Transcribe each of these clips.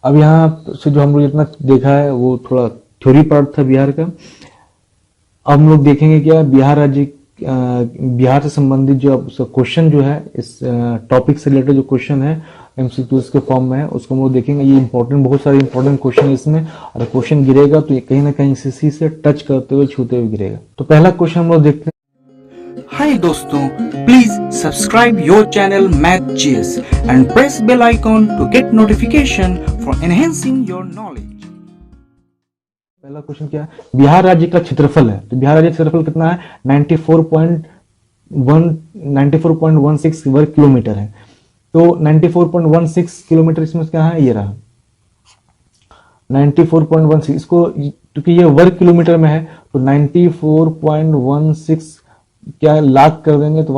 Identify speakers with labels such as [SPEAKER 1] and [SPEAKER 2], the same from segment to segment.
[SPEAKER 1] अब यहाँ से जो हम लोग जितना देखा है वो थोड़ा थ्योरी पार्ट था बिहार का। अब हम लोग देखेंगे क्या बिहार राज्य, बिहार से संबंधित जो क्वेश्चन जो है, इस टॉपिक से रिलेटेड जो क्वेश्चन है एमसीक्यूज के फॉर्म में है, उसको हम लोग देखेंगे। ये इंपॉर्टेंट, बहुत सारे इंपॉर्टेंट क्वेश्चन है इसमें, और क्वेश्चन गिरेगा तो ये कहीं ना कहीं इसी से टच करते हुए, छूते हुए गिरेगा। तो पहला क्वेश्चन हम लोग देखते हैं।
[SPEAKER 2] हाय दोस्तों, please subscribe your channel math GS and press bell icon to get notification for enhancing your knowledge.
[SPEAKER 1] पहला क्वेश्चन क्या है, बिहार राज्य का क्षेत्रफल है। तो बिहार राज्य का क्षेत्रफल कितना है, 94.16 वर्ग किलोमीटर है। तो 94.16 किलोमीटर इसमें क्या है, ये रहा 94.16। इसको क्योंकि ये वर्ग किलोमीटर में है तो 94.16 क्या लाख कर देंगे तो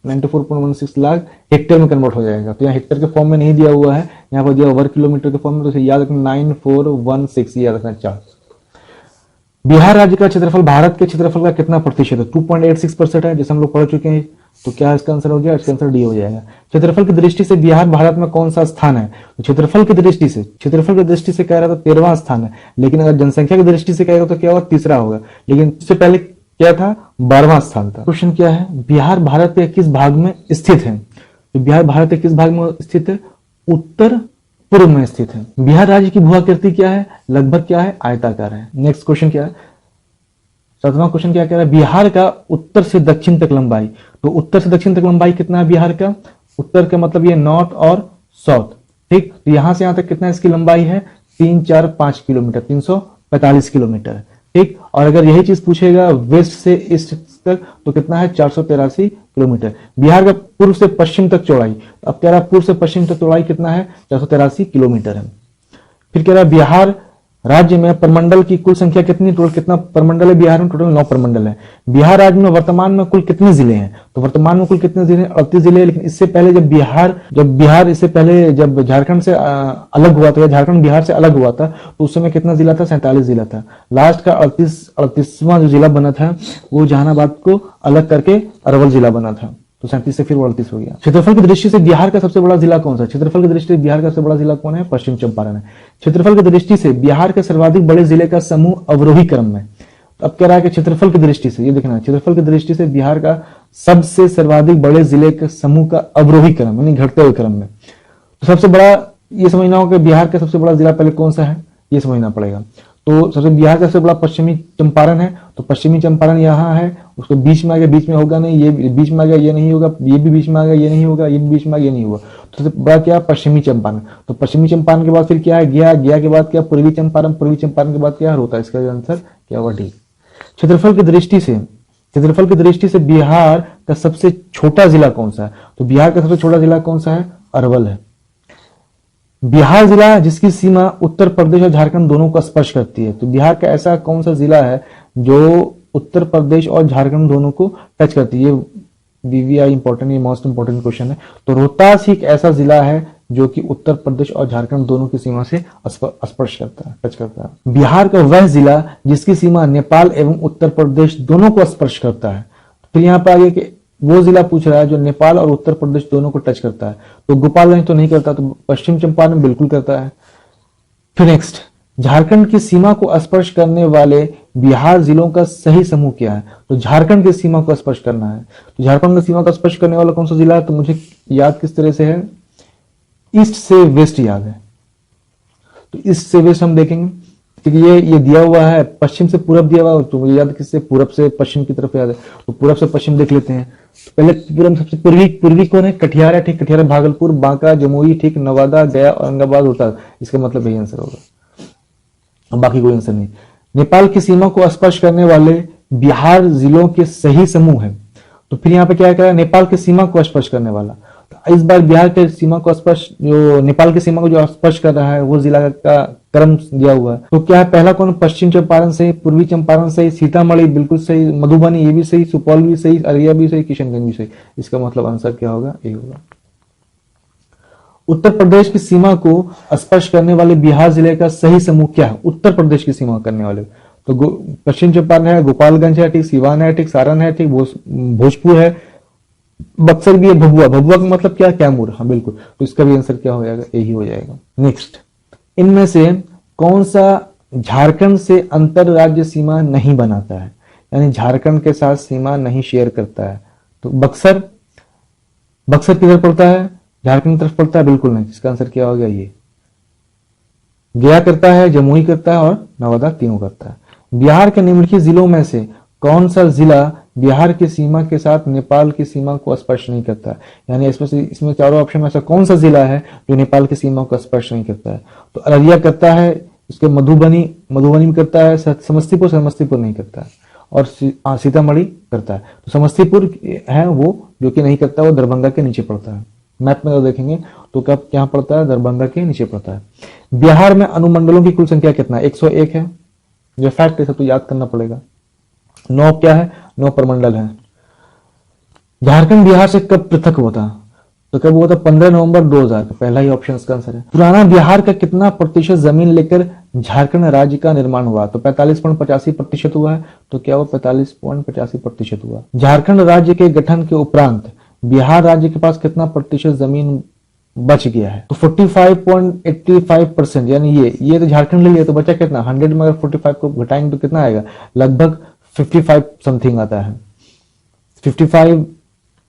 [SPEAKER 1] 94.16 लाख हेक्टेयर में कन्वर्ट हो जाएगा। तो यहाँ हेक्टेयर के फॉर्म में नहीं दिया हुआ है, यहाँ पर दिया वर्ग किलोमीटर के फॉर्म में। तो इसे याद रखना 9416 याद रखना 4। बिहार राज्य का क्षेत्रफल भारत के क्षेत्रफल का कितना प्रतिशत है, 2.86% है, जैसे हम लोग पढ़ चुके हैं। तो क्या इसका आंसर हो गया, इसका आंसर डी हो जाएगा। क्षेत्रफल की दृष्टि से बिहार भारत में कौन सा स्थान है, तो क्षेत्रफल की दृष्टि से कह रहा था 13वां स्थान है, लेकिन अगर जनसंख्या की दृष्टि से कहेगा तो क्या होगा, तीसरा होगा। लेकिन इससे पहले क्या था, 12वां स्थान था। क्वेश्चन क्या है, बिहार भारत के किस भाग में स्थित है। तो बिहार भारत के किस भाग में स्थित है, उत्तर पूर्व में स्थित है। बिहार राज्य की भूआकृति क्या है, लगभग क्या है, आयताकार है। नेक्स्ट क्वेश्चन क्या है, 7वां क्वेश्चन क्या कह रहा है, बिहार का उत्तर से दक्षिण तक लंबाई। तो उत्तर से दक्षिण तक लंबाई कितना है बिहार का, उत्तर का मतलब ये नॉर्थ और साउथ, ठीक। तो यहां से यहां तक कितना इसकी लंबाई है, 3, 4, 5 किलोमीटर, 345 किलोमीटर, ठीक। और अगर यही चीज पूछेगा वेस्ट से ईस्ट तक तो कितना है, 483 किलोमीटर। बिहार का पूर्व से पश्चिम तक चौड़ाई, अब कह रहा है पूर्व से पश्चिम तक चौड़ाई कितना है, 483 किलोमीटर है। फिर कह रहा है बिहार राज्य में प्रमंडल की कुल संख्या कितनी, टोटल कितना प्रमंडल है बिहार में, टोटल 9 प्रमंडल है। बिहार राज्य में वर्तमान में कुल कितने जिले हैं, तो वर्तमान में कुल कितने जिले हैं, 38 जिले। लेकिन इससे पहले जब बिहार इससे पहले जब झारखंड से अलग हुआ था, या झारखंड बिहार से अलग हुआ था, तो उस समय कितना जिला था, 47 जिला था। लास्ट का 38वां जो जिला बना था वो जहानाबाद को अलग करके अरवल जिला बना था। तो 37 से फिर 38 हो गया। क्षेत्रफल की दृष्टि से बिहार का सबसे बड़ा जिला कौन सा है, क्षेत्रफल की दृष्टि से बिहार का सबसे बड़ा जिला कौन है, पश्चिम चंपारण है। क्षेत्रफल की दृष्टि से बिहार के सर्वाधिक बड़े जिले का समूह अवरोही क्रम में। अब कह रहा है कि क्षेत्रफल की दृष्टि से, ये देखना, क्षेत्रफल की दृष्टि से बिहार का सबसे सर्वाधिक बड़े जिले के समूह का अवरोही क्रम यानी घटते हुए क्रम में। तो सबसे बड़ा ये समझना होगा कि बिहार का सबसे बड़ा जिला पहले कौन सा है, ये समझना पड़ेगा। तो सबसे बिहार का सबसे बड़ा पश्चिमी चंपारण है, तो पश्चिमी चंपारण यहाँ है, उसको बीच में आ गया, बीच में होगा नहीं, ये बीच में आ गया, ये नहीं होगा, ये भी बीच में आ गया, ये नहीं होगा, ये भी बीच में आ गया, ये नहीं होगा। तो सबसे बड़ा क्या, पश्चिमी चंपारण। तो पश्चिमी चंपारण के बाद फिर क्या है, गया के बाद क्या, पूर्वी चंपारण, पूर्वी चंपारण के बाद क्या होता है, इसका आंसर क्या होगा, डी। क्षेत्रफल की दृष्टि से बिहार का सबसे छोटा जिला कौन सा है, तो बिहार का सबसे छोटा जिला कौन सा है, अरवल है। बिहार जिला जिसकी सीमा उत्तर प्रदेश और झारखंड दोनों को स्पर्श करती है। तो बिहार का ऐसा कौन सा जिला है जो उत्तर प्रदेश और झारखंड दोनों को टच करती है, बीवीआई इंपॉर्टेंट, ये मोस्ट इंपॉर्टेंट क्वेश्चन है। तो रोहतास ही एक ऐसा जिला है जो कि उत्तर प्रदेश और झारखंड दोनों की सीमा से स्पर्श करता है, टच करता है। बिहार का वह जिला जिसकी सीमा नेपाल एवं उत्तर प्रदेश दोनों को स्पर्श करता है। फिर यहाँ पर आगे कि वो जिला पूछ रहा है जो नेपाल और उत्तर प्रदेश दोनों को टच करता है। तो गोपालगंज तो नहीं करता, तो पश्चिम चंपारण बिल्कुल करता है। फिर नेक्स्ट, झारखंड की सीमा को स्पर्श करने वाले बिहार जिलों का सही समूह क्या है, तो झारखंड की सीमा को स्पर्श करना है। तो झारखंड की सीमा को स्पर्श करने वाला कौन सा जिला है, तो मुझे याद किस तरह से है, ईस्ट से वेस्ट याद है। तो ईस्ट से वेस्ट हम देखेंगे, क्योंकि ये दिया हुआ है, पश्चिम से पूरब दिया हुआ है, तो मुझे याद किससे, पूरब से पश्चिम की तरफ याद है। तो पूरब से पश्चिम देख लेते हैं। तो पहले पूरब में सबसे पूर्वी कौन है, कटिहार है, ठीक। कटिहार, भागलपुर, बांका, जमुई, ठीक। नवादा, गया, औरंगाबाद, रोहतक। इसका मतलब यही आंसर होगा, अब बाकी कोई आंसर नहीं। नेपाल की सीमा को स्पर्श करने वाले बिहार जिलों के सही समूह है। तो फिर यहाँ पे क्या कहा, नेपाल की सीमा को स्पर्श करने वाला। तो इस बार बिहार के सीमा को स्पर्श, जो नेपाल की सीमा को जो स्पर्श कर रहा है वो जिला का क्रम दिया हुआ है। तो क्या है, पहला कौन, पश्चिम चंपारण सही, पूर्वी चंपारण सही, सीतामढ़ी बिल्कुल सही, मधुबनी ये भी सही, सुपौल भी सही, अररिया भी सही, किशनगंज भी सही। इसका मतलब आंसर क्या होगा, ये होगा। उत्तर प्रदेश की सीमा को स्पर्श करने वाले बिहार जिले का सही समूह क्या है, उत्तर प्रदेश की सीमा करने वाले। तो पश्चिम चंपारण है, गोपालगंज है, ठीक। सिवान है, ठीक। सारण है, ठीक। भोजपुर है, बक्सर भी है, भभुआ का मतलब क्या, कैमूर, हाँ बिल्कुल। तो इसका भी आंसर क्या हो जाएगा, यही हो जाएगा। नेक्स्ट, इनमें से कौन सा झारखंड से अंतर राज्य सीमा नहीं बनाता है, यानी झारखंड के साथ सीमा नहीं शेयर करता है? तो बक्सर। बक्सर किधर पड़ता है? झारखंड की तरफ पड़ता है? बिल्कुल नहीं। इसका आंसर क्या हो गया? ये गया करता है, जमुई करता है और नवादा, तीनों करता है। बिहार के निम्नलिखित जिलों में से कौन सा जिला बिहार की सीमा के साथ नेपाल की सीमा को स्पर्श नहीं करता है? यानी इसमें चारों ऑप्शन में ऐसा कौन सा जिला है जो नेपाल की सीमा को स्पर्श नहीं करता है? तो अररिया करता है, इसके मधुबनी में करता है, समस्तीपुर नहीं करता है, और सीतामढ़ी करता है। तो समस्तीपुर है वो जो कि नहीं करता, वो दरभंगा के नीचे पड़ता है। मैप में अगर देखेंगे तो कब क्या पड़ता है? दरभंगा के नीचे पड़ता है। बिहार में अनुमंडलों की कुल संख्या कितना है? 101 है। जो फैक्ट है सब तो याद करना पड़ेगा। 9 क्या है? 9 प्रमंडल है। झारखंड बिहार से कब पृथक हुआ था? तो कब हुआ था? 15 नवंबर 2000। पहला ही ऑप्शन इसका आंसर है। पुराना बिहार का कितना प्रतिशत जमीन लेकर झारखंड राज्य का निर्माण हुआ? तो 45.85% हुआ है। तो क्या हुआ? 45.85% हुआ। झारखंड राज्य के गठन के उपरांत बिहार राज्य के पास कितना प्रतिशत जमीन बच गया है? तो 45.85%, यानी ये तो झारखंड ले लिया, तो बचा कितना? 100 में अगर 45 को घटाएंगे तो कितना आएगा? लगभग 55 समथिंग आता है। 55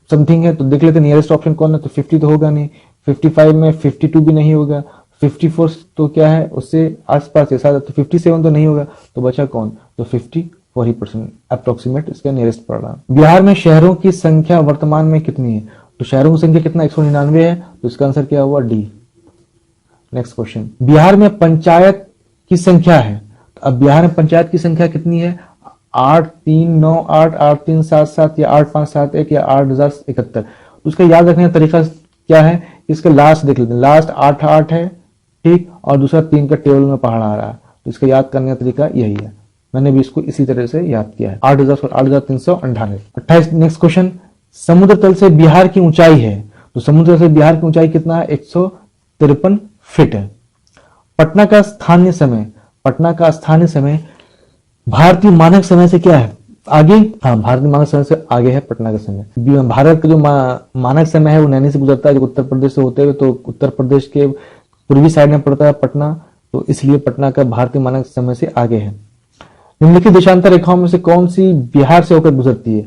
[SPEAKER 1] समथिंग है। तो देख लेते नियरेस्ट ऑप्शन कौन है। तो 50 तो होगा नहीं, 55 में 52 भी नहीं होगा, 54 तो क्या है उससे आसपास है, तो 57 तो नहीं होगा। तो बचा कौन? तो 54% अप्रोक्सीमेट इसका नियरेस्ट पड़ रहा। बिहार में शहरों की संख्या वर्तमान में कितनी है? तो शहरों की संख्या कितना? 199 है। तो इसका आंसर क्या हुआ? डी। नेक्स्ट क्वेश्चन, बिहार में पंचायत की संख्या है। तो अब बिहार में पंचायत की संख्या कितनी है? 8398, 8377 या 8571 या 8071। तो उसका याद रखने का तरीका क्या है? इसका लास्ट देख लेते हैं। लास्ट 88 है, ठीक, और दूसरा 3 का टेबल में पहाड़ आ रहा है। तो इसका याद करने का तरीका यही है। मैंने भी इसको इसी तरह से याद किया है। 8398। 28 नेक्स्ट क्वेश्चन, समुद्र तल से बिहार की ऊंचाई है। तो समुद्र तल से बिहार की ऊंचाई कितना है? 153 फीट है। पटना का स्थानीय समय भारतीय मानक समय से क्या है? आगे? हाँ, भारतीय मानक समय से आगे है पटना का समय। भारत का जो मानक समय है वो नैनी से गुजरता है, जो उत्तर प्रदेश से होते हुए, तो उत्तर प्रदेश के पूर्वी साइड में पड़ता है पटना, तो इसलिए पटना का भारतीय मानक समय से आगे है। निम्नलिखित देशांतर रेखाओं में से कौन सी बिहार से होकर गुजरती है?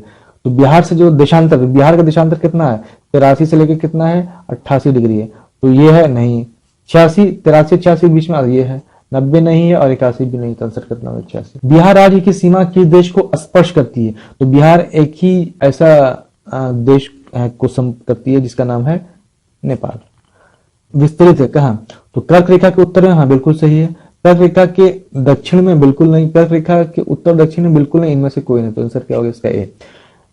[SPEAKER 1] तो बिहार से जो देशांतर, बिहार का देशांतर कितना है? 83 से लेकर कितना है? 88 डिग्री है। तो ये है नहीं, 83 बीच में ये है, 90 नहीं है और 81 भी नहीं। तो आंसर कितना है? 86। बिहार राज्य की सीमा किस देश को स्पर्श करती है? तो बिहार एक ही ऐसा देश को करती है जिसका नाम है नेपाल। विस्तृत है कहाँ? तो कर्क रेखा के उत्तर में, हाँ बिल्कुल सही है। कर्क रेखा के दक्षिण में बिल्कुल नहीं, कर्क रेखा के उत्तर दक्षिण में बिल्कुल नहीं, इनमें से कोई नहीं। तो आंसर क्या होगा इसका? ए।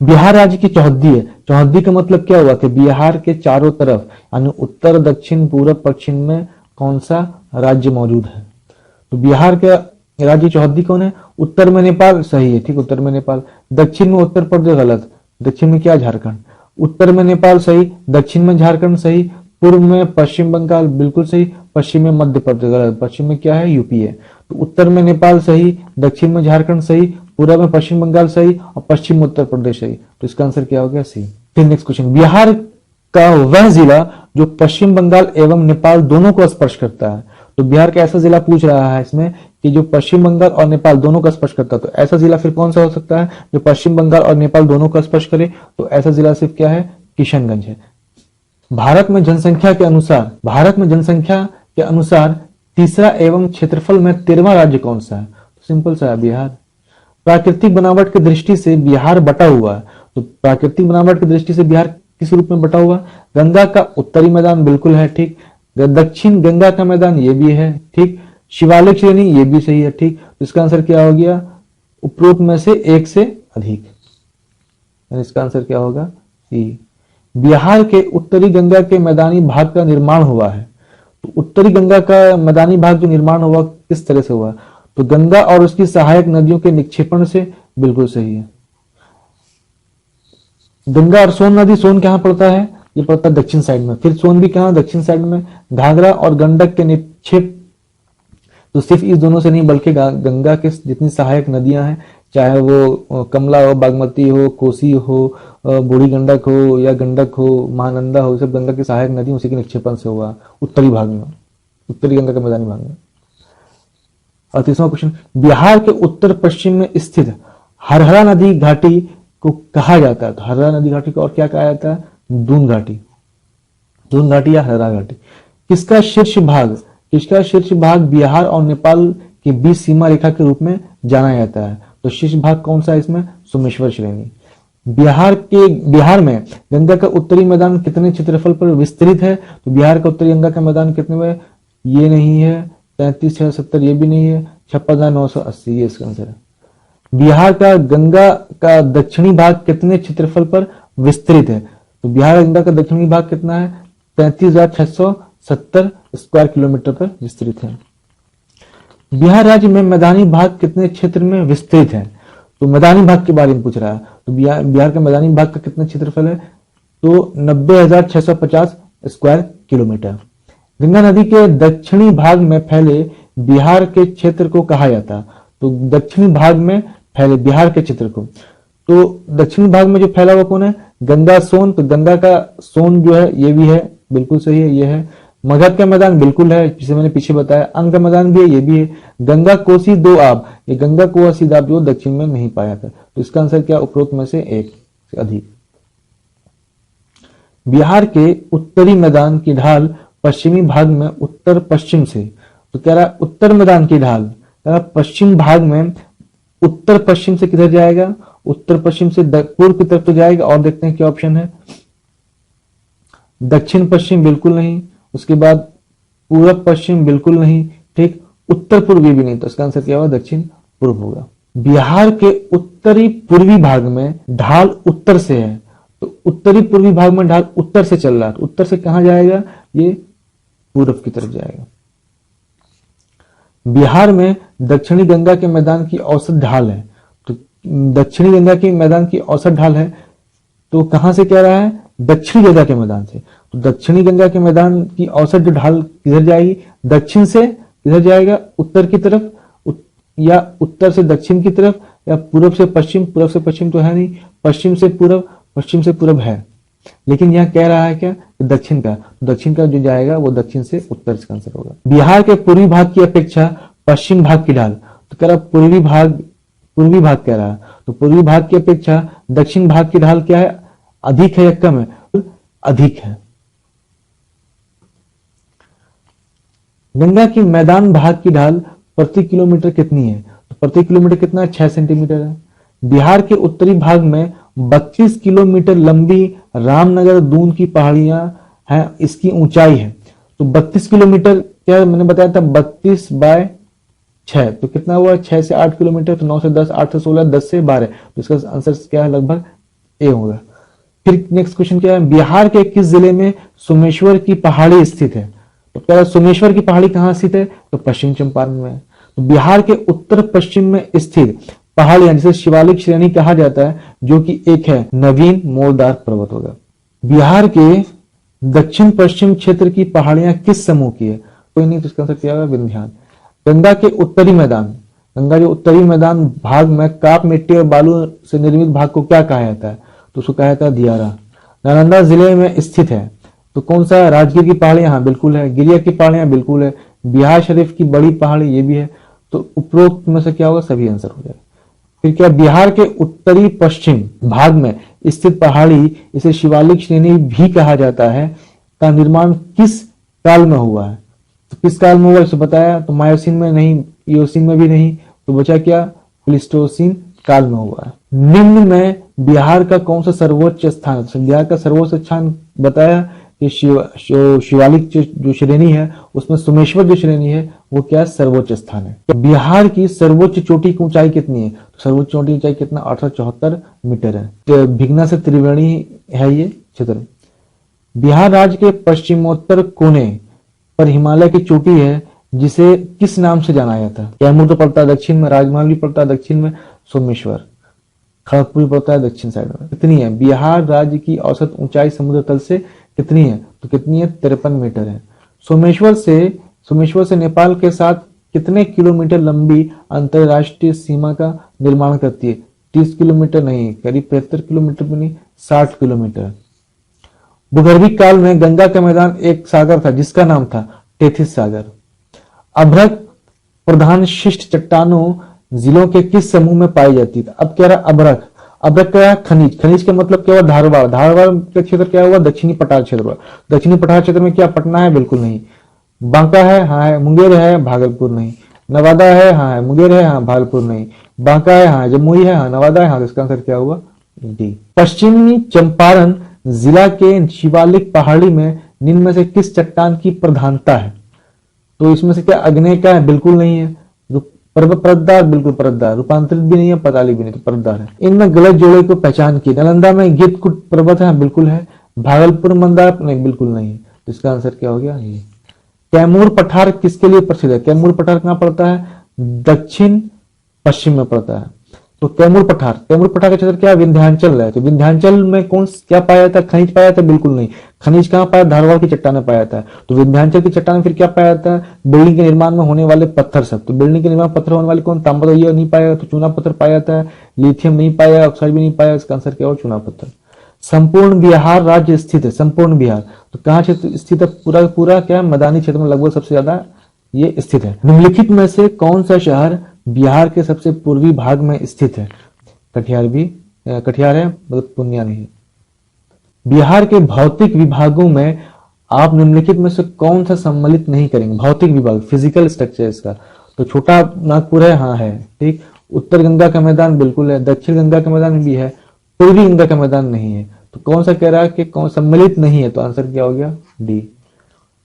[SPEAKER 1] बिहार राज्य की चौहद्दी है। चौहद्दी का मतलब क्या हुआ कि बिहार के चारों तरफ यानी उत्तर दक्षिण पूरब पश्चिम में कौन सा राज्य मौजूद है? तो बिहार का राज्य चौहद्दी कौन है? उत्तर में नेपाल, सही है, ठीक, उत्तर में नेपाल। दक्षिण में उत्तर प्रदेश, गलत। दक्षिण में क्या? झारखंड। उत्तर में नेपाल, सही। दक्षिण में झारखंड, सही। पूर्व में पश्चिम बंगाल, बिल्कुल सही। पश्चिम में मध्य प्रदेश, गलत। पश्चिम में क्या है? यूपी है। तो उत्तर में नेपाल सही, दक्षिण में झारखंड सही, पूर्व में पश्चिम बंगाल सही और पश्चिम में उत्तर प्रदेश सही। तो इसका आंसर क्या हो गया? सी। फिर नेक्स्ट क्वेश्चन, बिहार का वह जिला जो पश्चिम बंगाल एवं नेपाल दोनों को स्पर्श करता है। तो बिहार का ऐसा जिला पूछ रहा है इसमें कि जो पश्चिम बंगाल और नेपाल दोनों का स्पर्श करता है। तो ऐसा जिला फिर कौन सा हो सकता है जो पश्चिम बंगाल और नेपाल दोनों का स्पर्श करे? तो ऐसा जिला सिर्फ क्या है? किशनगंज है। भारत में जनसंख्या के अनुसार तीसरा एवं क्षेत्रफल में 13वां राज्य कौन सा है? तो सिंपल सा है, बिहार। प्राकृतिक बनावट की दृष्टि से बिहार बटा हुआ है। तो प्राकृतिक बनावट की दृष्टि से बिहार किस रूप में बटा हुआ? गंगा का उत्तरी मैदान, बिल्कुल है, ठीक। दक्षिण गंगा का मैदान, ये भी है, ठीक। शिवालिक श्रेणी, ये भी सही है, ठीक। तो इसका आंसर क्या हो गया? उपरोक्त में से एक से अधिक। इसका आंसर क्या होगा? सी। बिहार के उत्तरी गंगा के मैदानी भाग का निर्माण हुआ है। तो उत्तरी गंगा का मैदानी भाग जो निर्माण हुआ किस तरह से हुआ? तो गंगा और उसकी सहायक नदियों के निक्षेपण से, बिल्कुल सही है। गंगा और सोन नदी, सोन कहां पड़ता है? ये पड़ता है दक्षिण साइड में। फिर सोन भी कहां? दक्षिण साइड में। घाघरा और गंडक के निक्षेप तो सिर्फ इस दोनों से नहीं बल्कि गंगा के जितनी सहायक नदियां हैं, चाहे वो कमला हो, बागमती हो, कोसी हो, बूढ़ी गंडक हो या गंडक हो, महानंदा हो, सब गंगा की सहायक नदी उसी के निक्षेपण से हुआ उत्तरी भाग में। उत्तरी गंगा के मैदानी भाग में। और तीसरा क्वेश्चन, बिहार के उत्तर पश्चिम में स्थित हरहरा नदी घाटी को कहा जाता है। तो हरहरा नदी घाटी को और क्या कहा जाता है? दून घाटी, दून घाटी या हरहरा घाटी। किसका शीर्ष भाग बिहार और नेपाल के बीच सीमा रेखा के रूप में जाना जाता है? तो शीर्ष भाग कौन सा है इसमें? सोमेश्वर श्रेणी। बिहार में गंगा का उत्तरी मैदान कितने क्षेत्रफल पर विस्तृत है? तो बिहार का उत्तरी गंगा का मैदान कितने में? ये नहीं है 33,670, ये भी नहीं है 56,980, ये इसका आंसर है। बिहार का गंगा का दक्षिणी भाग कितने क्षेत्रफल पर विस्तृत है? तो बिहार गंगा का दक्षिणी भाग कितना है? 33,670 स्क्वायर किलोमीटर पर विस्तृत है। बिहार राज्य में मैदानी भाग कितने क्षेत्र में विस्तृत है? तो मैदानी भाग के बारे में पूछ रहा है। तो बिहार का मैदानी भाग का कितना क्षेत्रफल है? तो 90,650 स्क्वायर किलोमीटर। गंगा नदी के दक्षिणी भाग में फैले बिहार के क्षेत्र को कहा जाता है। तो दक्षिणी भाग में फैले बिहार के क्षेत्र को, तो दक्षिणी भाग में जो फैला हुआ कौन है? गंगा सोन। तो गंगा का सोन जो है ये भी है, बिल्कुल सही है, ये है। मगध का मैदान बिल्कुल है, जिसे मैंने पीछे बताया। अंग का मैदान भी है, ये भी है। गंगा कोसी दो आब, ये गंगा कोसी दो आब जो दक्षिण में नहीं पाया था। तो इसका आंसर क्या? उपरोक्त में से एक से अधिक। बिहार के उत्तरी मैदान की ढाल पश्चिमी भाग में उत्तर पश्चिम से, तो कह रहा है उत्तर मैदान की ढाल, कह रहा पश्चिम भाग में उत्तर पश्चिम से किधर जाएगा? उत्तर पश्चिम से पूर्व की तरफ तो जाएगा। और देखते हैं क्या ऑप्शन है। दक्षिण पश्चिम बिल्कुल नहीं, उसके बाद पूर्व पश्चिम बिल्कुल नहीं, ठीक, उत्तर पूर्वी भी नहीं। तो इसका आंसर क्या होगा? दक्षिण पूर्व होगा। बिहार के उत्तरी पूर्वी भाग में ढाल उत्तर से है, तो उत्तरी पूर्वी भाग में ढाल उत्तर से चल रहा है। तो उत्तर से कहां जाएगा? ये पूर्व की तरफ जाएगा। बिहार में दक्षिणी गंगा के मैदान की औसत ढाल है। तो दक्षिणी गंगा के मैदान की औसत ढाल है, तो कहां से कह रहा है? दक्षिणी गंगा के मैदान से। तो दक्षिणी गंगा के मैदान की औसत जो ढाल किधर जाएगी? दक्षिण से किधर जाएगा? उत्तर की तरफ, या उत्तर से दक्षिण की तरफ, या पूर्व से पश्चिम। पूर्व से पश्चिम तो है नहीं, पश्चिम से पूर्व, पश्चिम से पूर्व है, लेकिन यहां कह रहा है क्या? दक्षिण का। दक्षिण का जो जाएगा वो दक्षिण से उत्तर का आंसर होगा। बिहार के पूर्वी भाग की अपेक्षा पश्चिम भाग की ढाल, तो कह रहा पूर्वी भाग कह रहा है। तो पूर्वी भाग की अपेक्षा दक्षिण भाग की ढाल क्या है? अधिक है या कम है? अधिक है। गंगा की मैदान भाग की ढाल प्रति किलोमीटर कितनी है? तो प्रति किलोमीटर कितना है? 6 सेंटीमीटर है। बिहार के उत्तरी भाग में 32 किलोमीटर लंबी रामनगर दून की पहाड़ियां हैं, इसकी ऊंचाई है। तो 32 किलोमीटर क्या मैंने बताया था? 32/6, तो कितना हुआ? 6 से 8 किलोमीटर, तो 9 से 10, 8 से 16, 10 से 12, तो इसका आंसर क्या है? लगभग ए होगा। फिर नेक्स्ट क्वेश्चन क्या है? बिहार के किस जिले में सोमेश्वर की पहाड़ी स्थित है? तो क्या सोमेश्वर की पहाड़ी कहां स्थित है? तो पश्चिम चंपारण में है। तो बिहार के उत्तर पश्चिम में स्थित पहाड़ियां जिसे शिवालिक श्रेणी कहा जाता है, जो कि एक है नवीन मोरदार पर्वत होगा। बिहार के दक्षिण पश्चिम क्षेत्र की पहाड़ियां किस समूह की है? कोई नहीं, तो इसका आंसर क्या होगा? विंध्यान। गंगा के उत्तरी मैदान, गंगा के उत्तरी मैदान भाग में काप मिट्टी और बालू से निर्मित भाग को क्या कहा जाता है? तो उसको कहा जाता है दियारा। नालंदा जिले में स्थित है, तो कौन सा? राजगीर की पहाड़ियां, हाँ बिल्कुल है। गिरिया की पहाड़ियां बिल्कुल है। बिहार शरीफ की बड़ी पहाड़ी, ये भी है। तो उपरोक्त में से क्या होगा? सभी आंसर हो जाएगा। फिर क्या? बिहार के उत्तरी पश्चिम भाग में स्थित पहाड़ी, इसे शिवालिक श्रेणी भी कहा जाता है, का निर्माण किस काल में हुआ है? तो किस काल में हुआ इसे बताया। तो मायोसीन में नहीं, इयोसीन में भी नहीं, तो बचा क्या? प्लीस्टोसीन काल में हुआ है। निम्न में बिहार का कौन सा सर्वोच्च स्थान? बिहार का सर्वोच्च स्थान बताया कि शिवालिक जो श्रेणी है उसमें सोमेश्वर जो श्रेणी है वो क्या? सर्वोच्च स्थान है। तो बिहार की सर्वोच्च चोटी की ऊंचाई कितनी है? तो सर्वोच्च चोटी की ऊंचाई कितना? 874 मीटर है। तो भिगना से त्रिवेणी है ये क्षेत्र। बिहार राज्य के पश्चिमोत्तर कोने पर हिमालय की चोटी है, जिसे किस नाम से जाना जाता है? कैमूर तो पड़ता है दक्षिण में, राजमहल भी पड़ता है दक्षिण में, सोमेश्वर, खड़गपुर भी पड़ता है दक्षिण साइड में। कितनी है? बिहार राज्य की औसत ऊंचाई समुद्र तल से कितनी है? तो कितनी है? 53 मीटर है। सोमेश्वर से नेपाल के साथ कितने किलोमीटर लंबी अंतरराष्ट्रीय सीमा का निर्माण करती है? 30 किलोमीटर नहीं, करीब 73 किलोमीटर भी नहीं, 60 किलोमीटर। भूगर्भिक काल में गंगा का मैदान एक सागर था, जिसका नाम था टेथिस सागर। अभ्रक प्रधान शिष्ट चट्टानों जिलों के किस समूह में पाई जाती है? अब कह रहा अभ्रक, अभ्रक क्या है? खनिज, खनिज का मतलब क्या हुआ? धारवाड़, धारवाड़ का क्षेत्र क्या हुआ? दक्षिणी पठार क्षेत्र हुआ। दक्षिणी पठार क्षेत्र में क्या पटना है? बिल्कुल नहीं। बांका है? हाँ है। मुंगेर है? भागलपुर नहीं। नवादा है? हाँ है। मुंगेर है? हाँ। भागलपुर नहीं। बांका है? हाँ। जमुई है? हाँ। नवादा है? हाँ। इसका आंसर क्या हुआ? डी। पश्चिमी चंपारण जिला के शिवालिक पहाड़ी में निम्न में से किस चट्टान की प्रधानता है? तो इसमें से क्या अग्नेय का है? बिल्कुल नहीं है। परतदार, बिल्कुल परतदार। रूपांतरित भी नहीं है, पताली भी नहीं, तो परतदार है। इनमें गलत जोड़े को पहचान की। नालंदा में गिद्धकुट पर्वत है? बिल्कुल है। भागलपुर मंदार नहीं, बिल्कुल नहीं है। तो इसका आंसर क्या हो गया? ये। कैमूर पठार किसके लिए प्रसिद्ध है? कैमूर पठार कहां पड़ता है? दक्षिण पश्चिम में पड़ता है। तो कैमूर पठार का क्षेत्र क्या है? विंध्याचल है। तो विंध्याचल में कौन क्या पाया जाता है? खनिज पाया जाता है? बिल्कुल नहीं। खनिज कहां पाया? धारवाड़ की चट्टान में पाया जाता है। तो विंध्याचल की चट्टान में फिर क्या पाया जाता है? बिल्डिंग के निर्माण में होने वाले पत्थर सब। तो बिल्डिंग के निर्माण पत्थर होने वाले कौन? तांबा तो ये नहीं पाया, तो चूना पत्थर पाया जाता है। लिथियम नहीं पाया, ऑक्साइड भी नहीं पाया। इसका आंसर क्या हो? चूना पत्थर। संपूर्ण बिहार राज्य स्थित है। संपूर्ण बिहार तो कहां क्षेत्र स्थित है? पूरा पूरा क्या? मैदानी क्षेत्र में लगभग सबसे ज्यादा ये स्थित है। निम्नलिखित में से कौन सा शहर बिहार के सबसे पूर्वी भाग में स्थित है? कटिहार भी, कटिहार है मतलब पूर्णिया नहीं। बिहार के भौतिक विभागों में आप निम्नलिखित में से कौन सा सम्मिलित नहीं करेंगे? भौतिक विभाग, फिजिकल स्ट्रक्चर इसका। तो छोटा नागपुर है? हाँ है। ठीक। उत्तर गंगा का मैदान बिल्कुल है। दक्षिण गंगा का मैदान भी है। पूर्वी गंगा का मैदान नहीं है। तो कौन सा कह रहा है कि कौन सम्मिलित नहीं है? तो आंसर क्या हो गया? डी।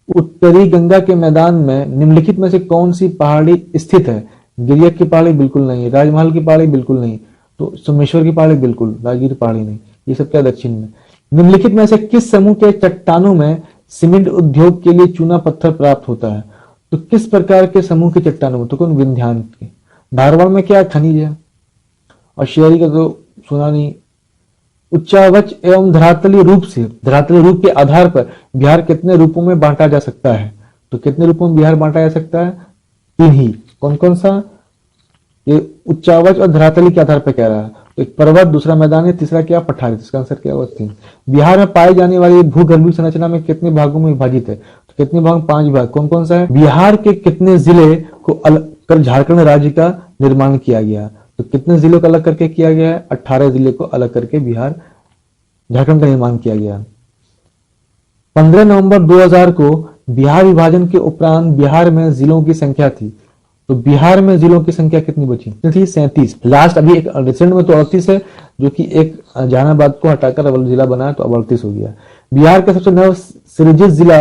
[SPEAKER 1] उत्तरी गंगा के मैदान में निम्नलिखित में से कौन सी पहाड़ी स्थित है? गिरियक की पहाड़ी बिल्कुल नहीं। राजमहल की पहाड़ी बिल्कुल नहीं। तो सोमेश्वर की पहाड़ी बिल्कुल। राजगीर पहाड़ी नहीं। ये सब क्या? दक्षिण में। निम्नलिखित में से किस समूह के चट्टानों में सीमेंट उद्योग के लिए चूना पत्थर प्राप्त होता है? तो किस प्रकार के समूह के चट्टानों में? तो कौन? विंध्यान के। धारवाड़ में क्या खनिज है? और शेयरी का तो सुना नहीं। उच्चावच एवं धरातली रूप से, धरातली रूप के आधार पर बिहार कितने रूपों में बांटा जा सकता है? तो कितने रूपों में बिहार बांटा जा सकता है? तीन ही। कौन कौन सा? ये उच्चावच और धरातली के आधार पर कह रहा है। तो एक पर्वत, दूसरा मैदानी, तीसरा क्या? पठारी। इसका आंसर क्या हुआ? तीन। बिहार में पाई जाने वाली भूगर्भीय संरचना में कितने भागों में विभाजित है? तो कितने भाग? 5 भाग। कौन कौन सा है? बिहार के कितने जिले को अलग कर झारखंड राज्य का निर्माण किया गया? तो कितने जिलों को अलग करके किया गया है? 18 जिले को अलग करके बिहार झारखंड का निर्माण किया गया। 15 नवंबर 2000 को बिहार विभाजन के उपरांत बिहार में जिलों की संख्या थी। तो बिहार में जिलों की संख्या कितनी बची? थी 37। लास्ट अभी एक रिसेंट में तो 38 है, जो कि एक जहानाबाद को हटाकर अरवल जिला बना तो अब 38 हो गया। बिहार का सबसे नव सृजित जिला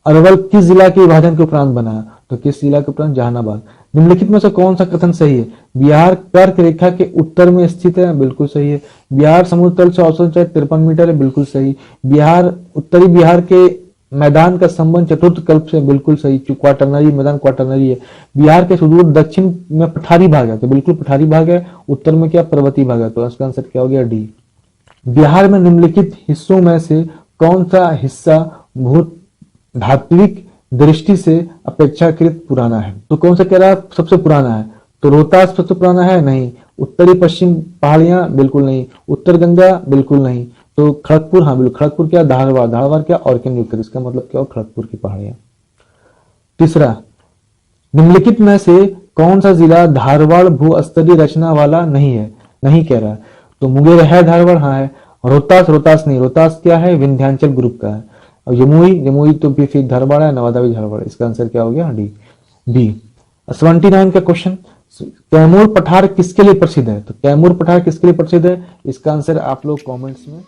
[SPEAKER 1] अरवल किस जिला के विभाजन के उपरांत बना? तो किस जिला के उपरांत? जहानाबाद। निम्नलिखित में से कौन सा कथन सही है? बिहार कर्क रेखा के उत्तर में स्थित है? बिल्कुल सही है। बिहार समुद्र तल से औसत ऊंचाई 53 मीटर है? बिल्कुल सही। बिहार उत्तरी बिहार के मैदान का संबंध चतुर्थ कल्प से? बिल्कुल सही। क्वाटरनरी मैदान क्वाटरनरी है। बिहार के सुदूर दक्षिण में पठारी भाग है? तो बिल्कुल पठारी भाग है। उत्तर में क्या? पर्वतीय भाग है। तो इसका आंसर क्या हो गया? डी। बिहार में निम्नलिखित हिस्सों में से कौन सा हिस्सा भूत धात्विक दृष्टि से अपेक्षाकृत पुराना है? तो कौन सा कह रहा है सबसे पुराना है? तो रोहतास सबसे पुराना है? नहीं। उत्तरी पश्चिम पहाड़ियां? बिल्कुल नहीं। उत्तर गंगा? बिल्कुल नहीं। तो खड़गपुर? हाँ बिल्कुल। खड़गपुर क्या? धारवाड़। धारवाड़ क्या? ऑर्किन युक्त। इसका मतलब क्या हो? खड़गपुर की पहाड़ियां। तीसरा, निम्नलिखित में से कौन सा जिला धारवाड़ भूस्तरीय रचना वाला नहीं है? नहीं कह रहा। तो मुंगेर है? धारवाड़ हाँ है। रोहतास? रोहतास नहीं। रोहतास क्या है? विंध्याचल ग्रुप का है। और जमुई? जमुई तो भी फिर धारवाड़ है। नवादा भी धारवाड़। इसका आंसर क्या हो गया? डी। बी। 79 का क्वेश्चन, कैमूर पठार किसके लिए प्रसिद्ध है? तो कैमूर पठार किसके लिए प्रसिद्ध है? इसका आंसर आप लोग कमेंट्स में